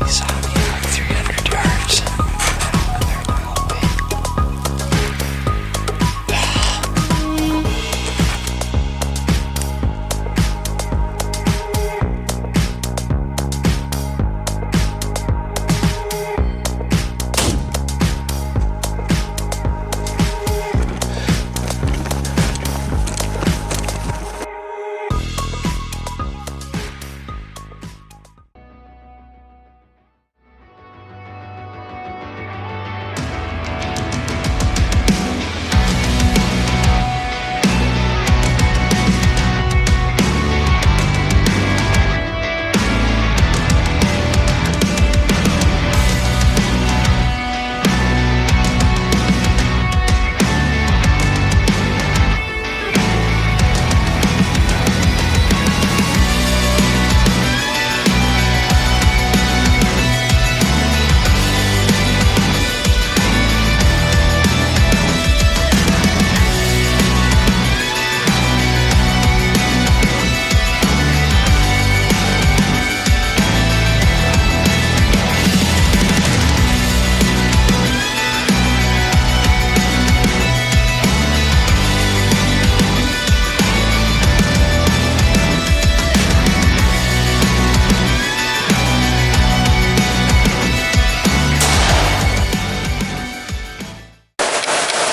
saw me like 300 yards.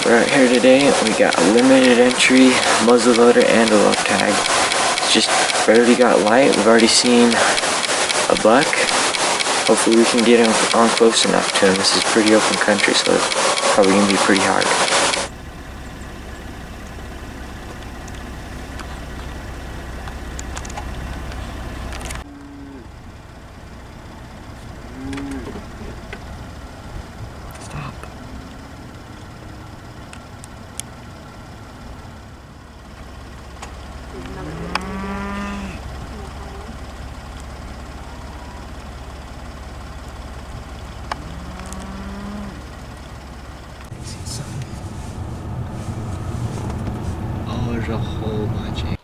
We're out here today. We got a limited entry muzzleloader antelope tag. It's just barely got light. We've already seen a buck. Hopefully we can get him on close enough to him. This is pretty open country, so it's probably gonna be pretty hard. Oh, there's a whole bunch of...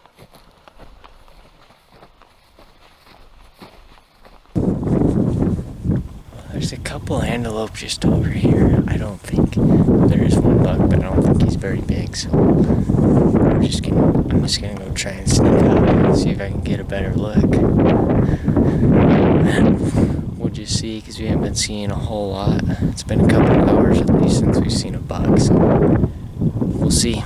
There's a couple antelope just over here. I don't think there is one buck, but I don't think he's very big, so I'm just gonna go try and sneak up and see if I can get a better look. We'll just see, because we haven't been seeing a whole lot. It's been a couple of hours at least since we've seen a buck, so we'll see.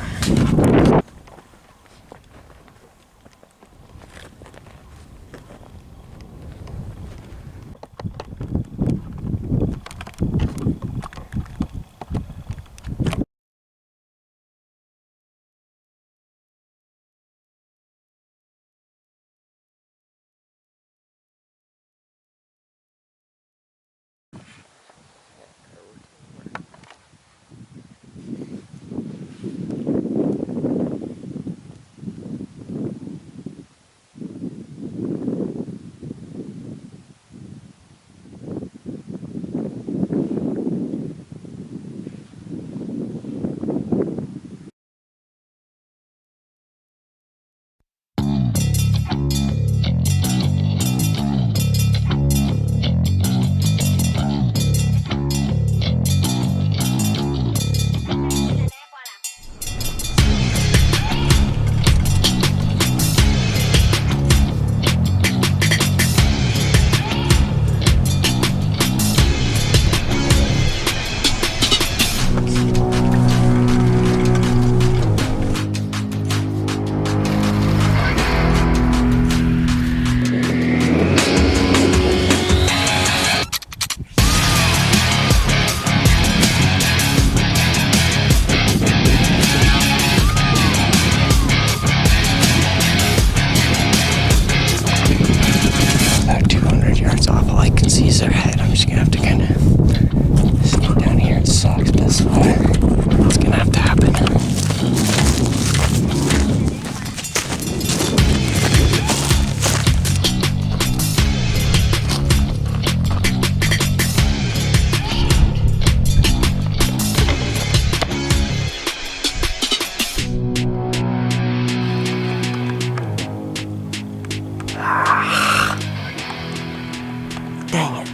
Dang it.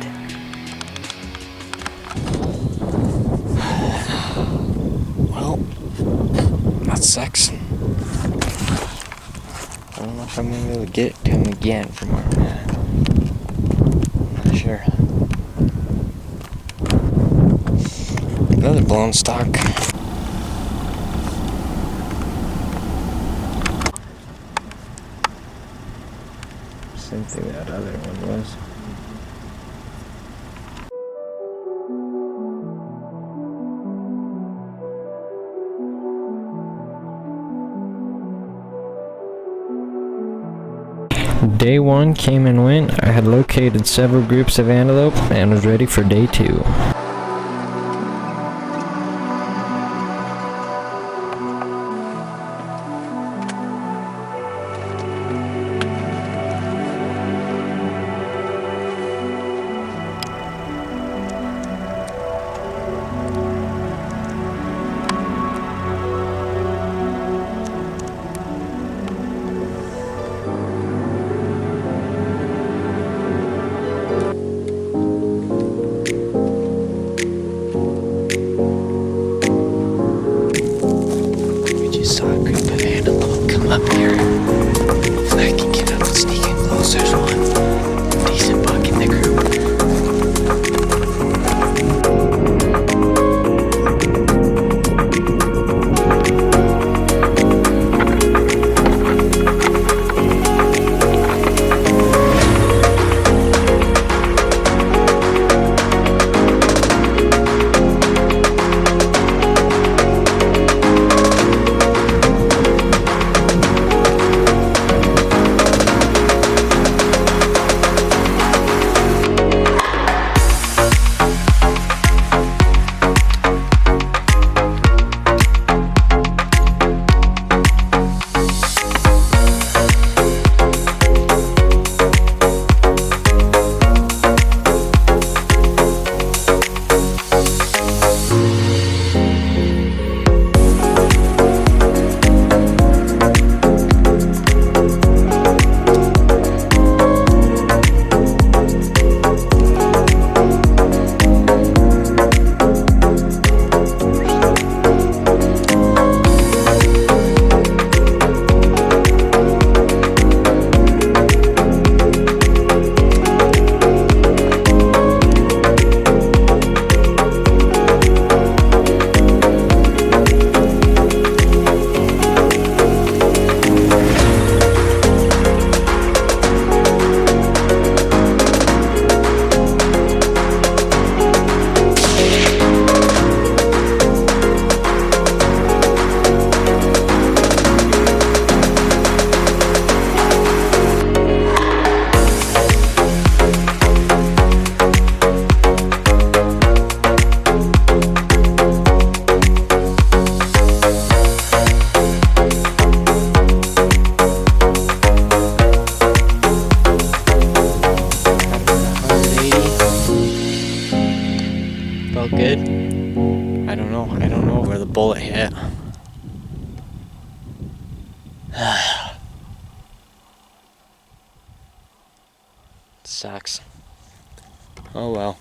we'll get to him again from where I'm at. Not sure. Another blown stock. Same thing that other one was. Day 1 came and went. I had located several groups of antelope and was ready for day 2. Saw a group of antelope come up here. If I can get up and sneak in close, there's one decent buck in the group. Felt good. I don't know where the bullet hit. Sucks. Oh well.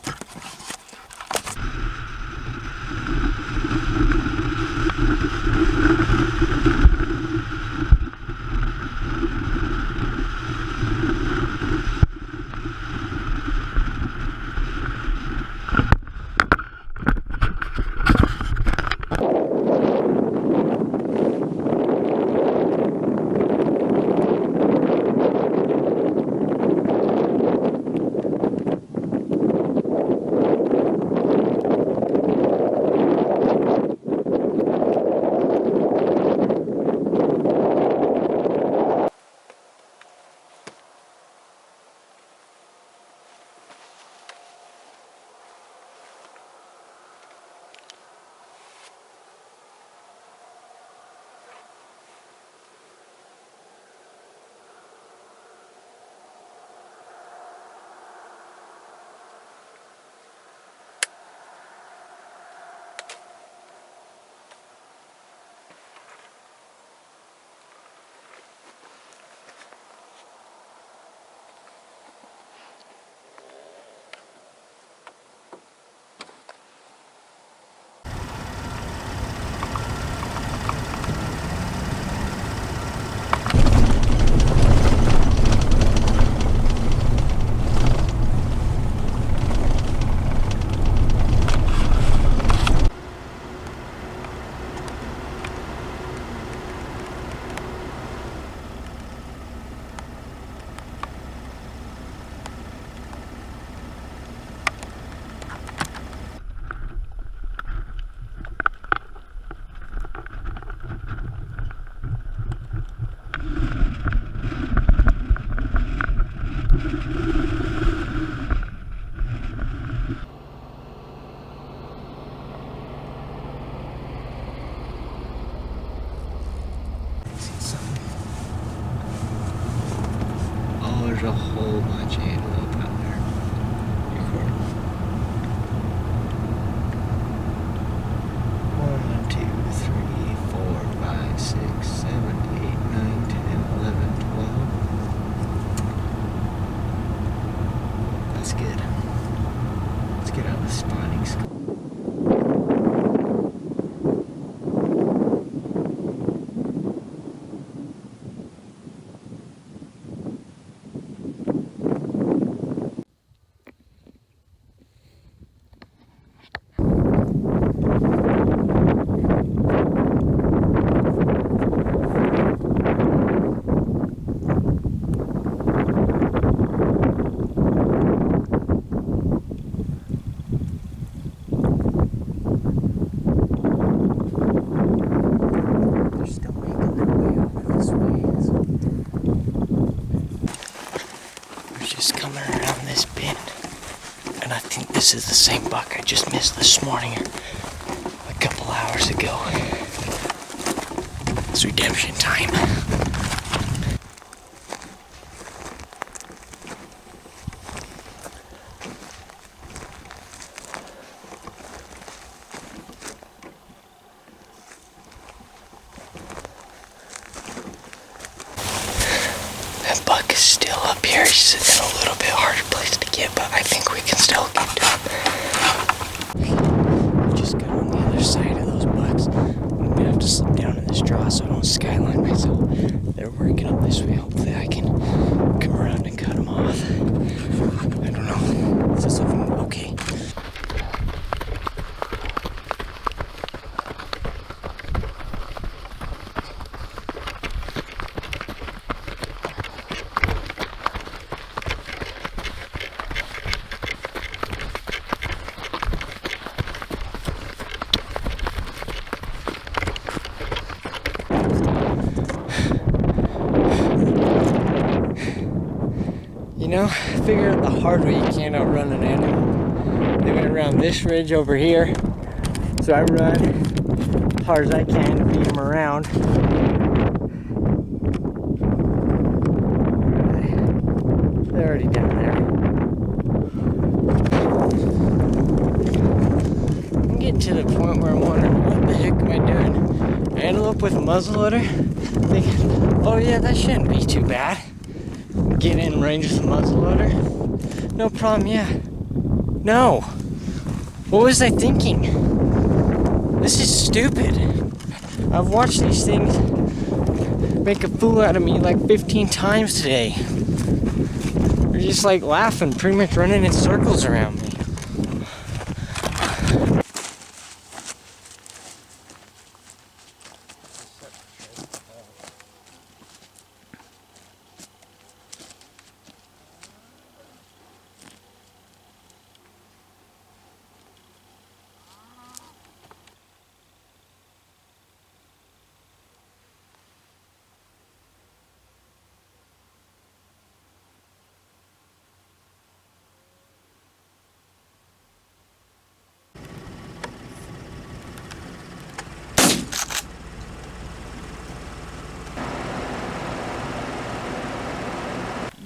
That's good. Let's get out of the spotting scope. Just coming around this bend, and I think this is the same buck I just missed this morning a couple hours ago. It's redemption time. That buck is still up here. He's in a little bit harder place to get, but I think we can still get to him. We just got on the other side of those bucks. I'm gonna have to slip down in this draw so I don't skyline myself. They're working up this way. Hopefully I can come around and cut them off. I don't know. Is this looking okay? You know, I figured out the hard way you can't outrun an animal. They went around this ridge over here, so I run as hard as I can to beat them around. They're already down there. I'm getting to the point where I'm wondering, what the heck am I doing? Antelope with a muzzleloader? Thinking, oh yeah, that shouldn't be too bad. Get in range with a muzzleloader? No problem, yeah. No! What was I thinking? This is stupid. I've watched these things make a fool out of me like 15 times today. They're just like laughing, pretty much running in circles around me.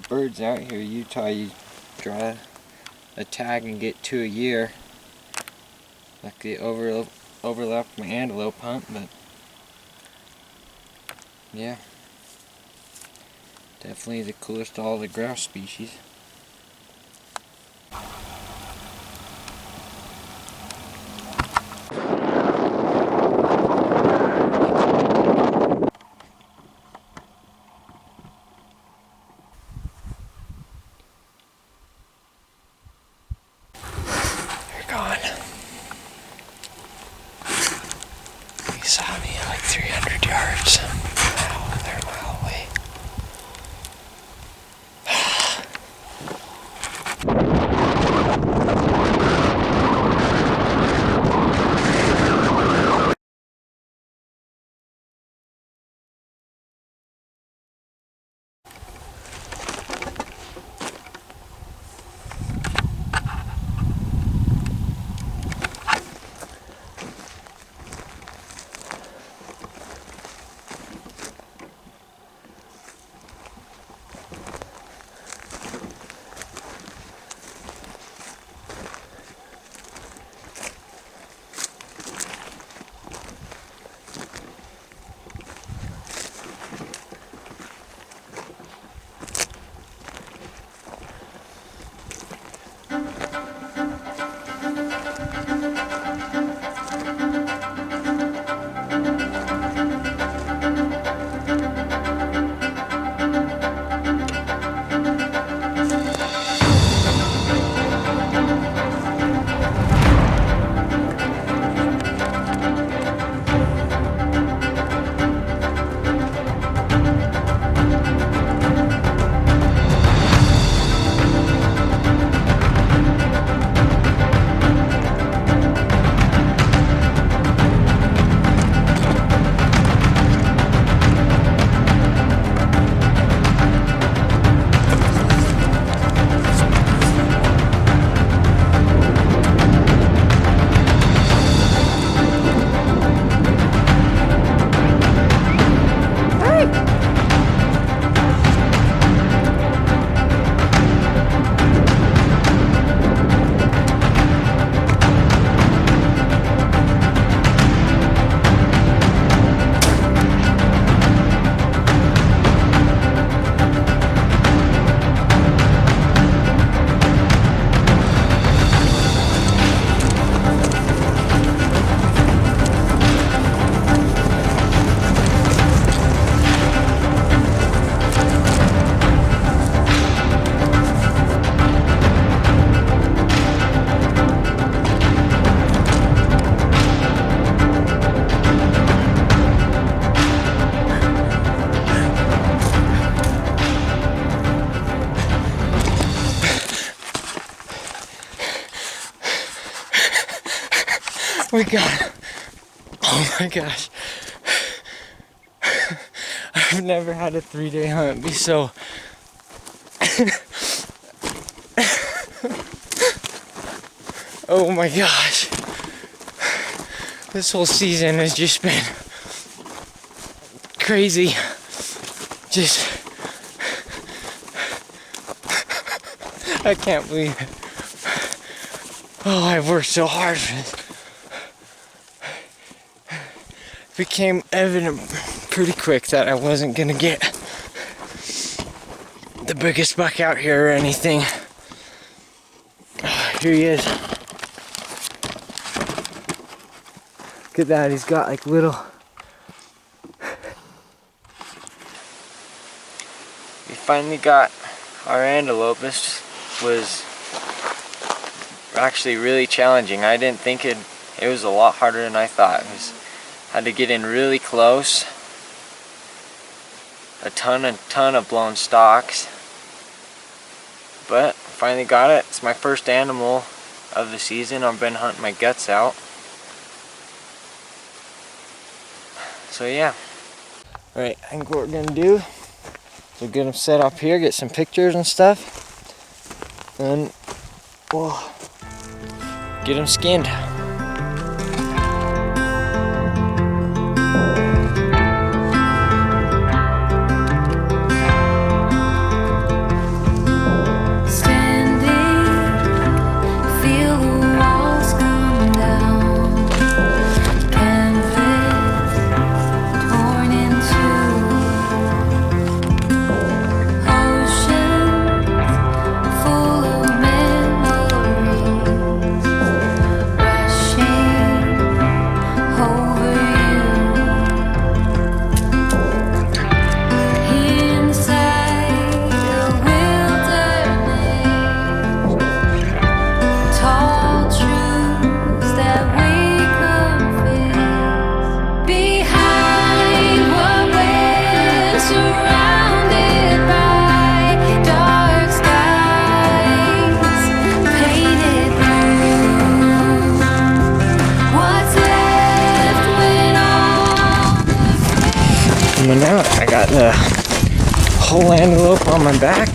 Birds out here, Utah, you draw a tag and get 2 a year. Luckily overlapped my antelope hunt, but yeah, definitely the coolest of all the grouse species. Gone. He saw me at like 300 yards. Wow, they're a mile away. We got it. Oh my gosh. I've never had a 3-day hunt be so oh my gosh. This whole season has just been crazy. Just I can't believe it. Oh, I've worked so hard for this. It became evident pretty quick that I wasn't gonna get the biggest buck out here or anything. Oh, here he is. Look at that, he's got like little... We finally got our antelope. This was actually really challenging. I didn't think it was a lot harder than I thought. Had to get in really close. A ton of blown stalks. But finally got it. It's my first animal of the season. I've been hunting my guts out. So yeah. Alright, I think what we're gonna do is we'll get them set up here, get some pictures and stuff. And we'll get them skinned. Now I got the whole antelope on my back.